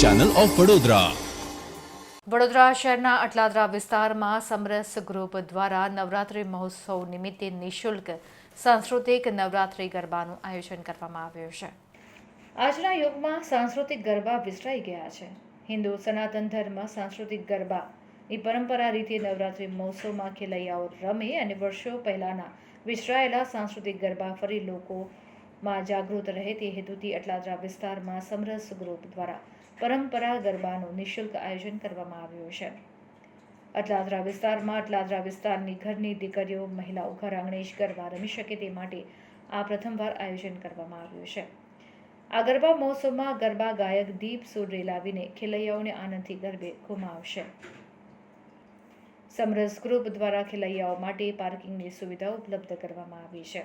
Channel of Vadodara. Vadodara શહેરના અટલાદરા વિસ્તારમાં સમરસ group દ્વારા નવરાત્રિ મહોત્સવ નિમિત્તે નિઃશુલ્ક સાંસ્કૃતિક નવરાત્રિ ગરબાનું આયોજન કરવામાં આવ્યું છે. આજના યુગમાં સાંસ્કૃતિક ગરબા વિસરાઈ ગયા છે. હિન્દુ સનાતન ધર્મ સાંસ્કૃતિક ગરબાની પરંપરા રીતે નવરાત્રિ મહોત્સવમાં ખેલૈયાઓ રમે અને વર્ષો પહેલાના વિસરાયેલા સાંસ્કૃતિક ગરબા ફરી લોકોમાં જાગૃત રહે તે હેતુથી અટલાદરા વિસ્તારમાં સમરસ ગ્રુપ દ્વારા પરંપરા ગરબાનું નિઃશુલ્ક આયોજન કરવામાં આવ્યું છે. અટલાદરા વિસ્તારની ઘરની દીકરીઓ મહિલાઓ ઘર આંગણે જ ગરબા રમી શકે તે માટે આ પ્રથમવાર આયોજન કરવામાં આવ્યું છે. આ ગરબા મહોત્સવમાં ગરબા ગાયક દીપ સુર રેલાવીને ખેલૈયાઓને આનંદથી ગરબે ઘુમાવશે. સમરસ ગ્રુપ દ્વારા ખેલૈયાઓ માટે પાર્કિંગની સુવિધા ઉપલબ્ધ કરવામાં આવી છે.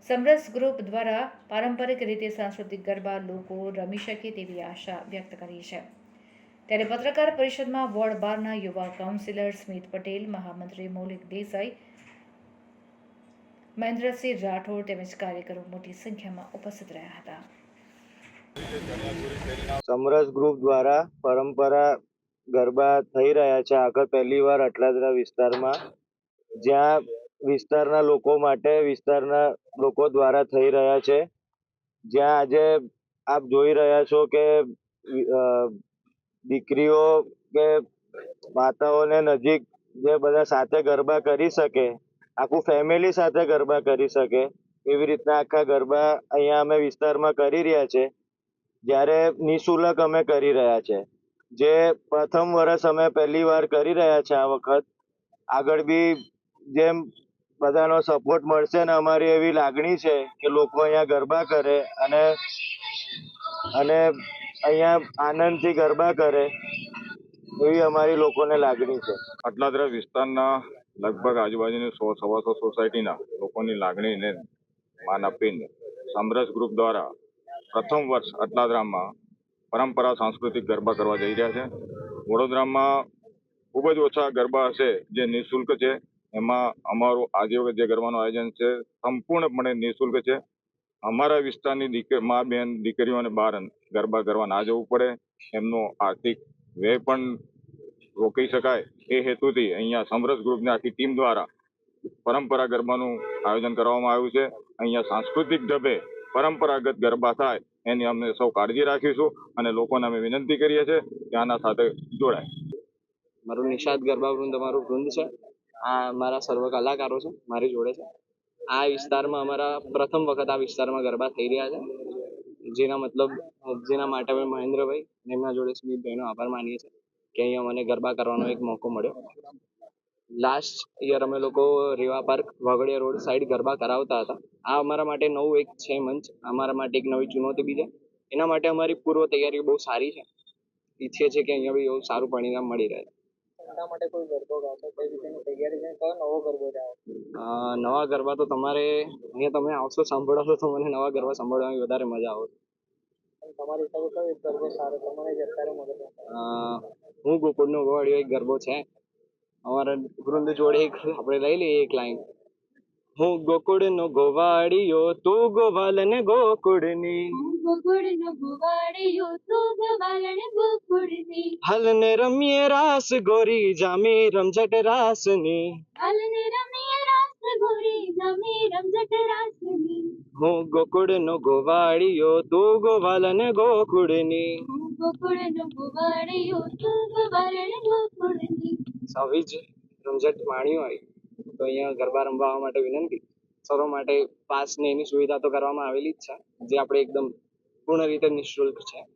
સમરસ ગ્રુપ દ્વારા પારંપરિક રીતે સાંસ્કૃતિક ગરબા લોકો રમી શકે તેવી આશા વ્યક્ત કરી છે. ત્યારે પત્રકાર પરિષદમાં વોર્ડ 12ના યુવા કાઉન્સિલર સ્મિત પટેલ, મહામંત્રી મૌલિક દેસાઈ, મહેન્દ્રસિંહ રાઠોડ તેમજ કાર્યકરો મોટી સંખ્યામાં ઉપસ્થિત રહ્યા હતા. સમરસ ગ્રુપ દ્વારા પરંપરા ગરબા થઈ રહ્યા છે. આગળ પહેલીવાર અટલાદરા વિસ્તારમાં, જ્યાં વિસ્તારના લોકો માટે વિસ્તારના લોકો દ્વારા થઈ રહ્યા છે. જ્યાં આજે આપ જોઈ રહ્યા છો કે દીકરીઓ કે માતાઓને નજીક જે બધા સાથે ગરબા કરી શકે, આખું ફેમિલી સાથે ગરબા કરી શકે એવી રીતના આખા ગરબા અહીંયા અમે વિસ્તારમાં કરી રહ્યા છે. જ્યારે નિઃશુલ્ક અમે કરી રહ્યા છે. જે પ્રથમ વર્ષ અમે પહેલી વાર કરી રહ્યા છે. આ વખત આગળ બી જેમ બધાનો સપોર્ટ મળશે ને અમારી એવી લાગણી છે કે લોકો અહીંયા ગરબા કરે અને અહીંયા આનંદથી ગરબા કરે એવી અમારી લોકોને લાગણી છે. અટલાદરા વિસ્તારના લગભગ આજુબાજુની 100-125 સોસાયટીના લોકોની લાગણીને માન આપીને સમરસ ગ્રુપ દ્વારા પ્રથમ વર્ષ અટલાદરામાં પરંપરા સાંસ્કૃતિક ગરબા કરવા જઈ રહ્યા છે. વડોદરામાં ખૂબ જ ઓછા ગરબા હશે જે નિઃશુલ્ક છે. એમાં અમારું આજે જે ગરબાનું આયોજન છે સંપૂર્ણપણે નિઃશુલ્ક છે. અમારા વિસ્તારની મા બહેન દીકરીઓને બહાર ગરબા કરવા ના જવું પડે, એમનો આર્થિક વ્યય પણ રોકી શકાય એ હેતુથી અહીંયા સમરસ ગ્રુપની આખી ટીમ દ્વારા પરંપરા ગરબાનું આયોજન કરવામાં આવ્યું છે. અહીંયા સાંસ્કૃતિક ઢબે પરંપરાગત ગરબા થાય એની અમે સૌ કાળજી રાખીશું અને લોકોને અમે વિનંતી કરીએ છીએ કે આના સાથે જોડાય. મારું નિષાદ ગરબા વૃંદ અમારું વૃંદ છે. આ મારા સર્વ કલાકારો છે મારી જોડે છે. આ વિસ્તારમાં અમારા પ્રથમ વખત આ વિસ્તારમાં ગરબા થઈ રહ્યા છે, જેના માટે અમે મહેન્દ્રભાઈ અને એમના જોડે સ્મિતભાઈનો આભાર માનીએ છીએ કે અહીંયા મને ગરબા કરવાનો એક મોકો મળ્યો. લાસ્ટ યર અમે લોકો રેવા park Vaghadiya road side garba કરાવતા હતા. આ અમારા માટે નવું એક છે મંચ, અમારા માટે એક નવી ચુનૌતી બી છે. એના માટે અમારી પૂર્વ તૈયારી બહુ સારી છે. ઈચ્છીએ છીએ કે અહીંયા બી એવું સારું પરિણામ મળી રહે. એના માટે કોઈ ગરબો ગાતો કઈ રીતની તૈયારી છે? કયો નવો ગરબો છે? નવા ગરબા તો તમારે અહીંયા તમે આવશો સાંભળશો તો મને નવા ગરબા સાંભળવાની વધારે મજા આવે. તમારી હિસાબે કયો એક ગરબો સારો તમને જે અત્યારે મદદ? હું ગોકુળનો ગોવાળિયો એક ગરબો છે અમારા વૃંદ જોડે, એક આપણે લઈ લઈએ એક લાઈન. હું ગોકુળનો ગોવાળિયો તું ગોવાલને ગોકુળની, હલને રમીએ રાસ ગોરી જામી રમઝટ રાસની, હું ગોકુળનો ગોવાળિયો તું ગોવાલને ગોકુળની. સવી જ રમઝટ માણ્યું હોય તો અહીંયા ગરબા રમવા માટે વિનંતી. સર્વ માટે પાસની એની સુવિધા તો કરવામાં આવેલી જ છે, જે આપણે એકદમ પૂર્ણ રીતે નિઃશુલ્ક છે.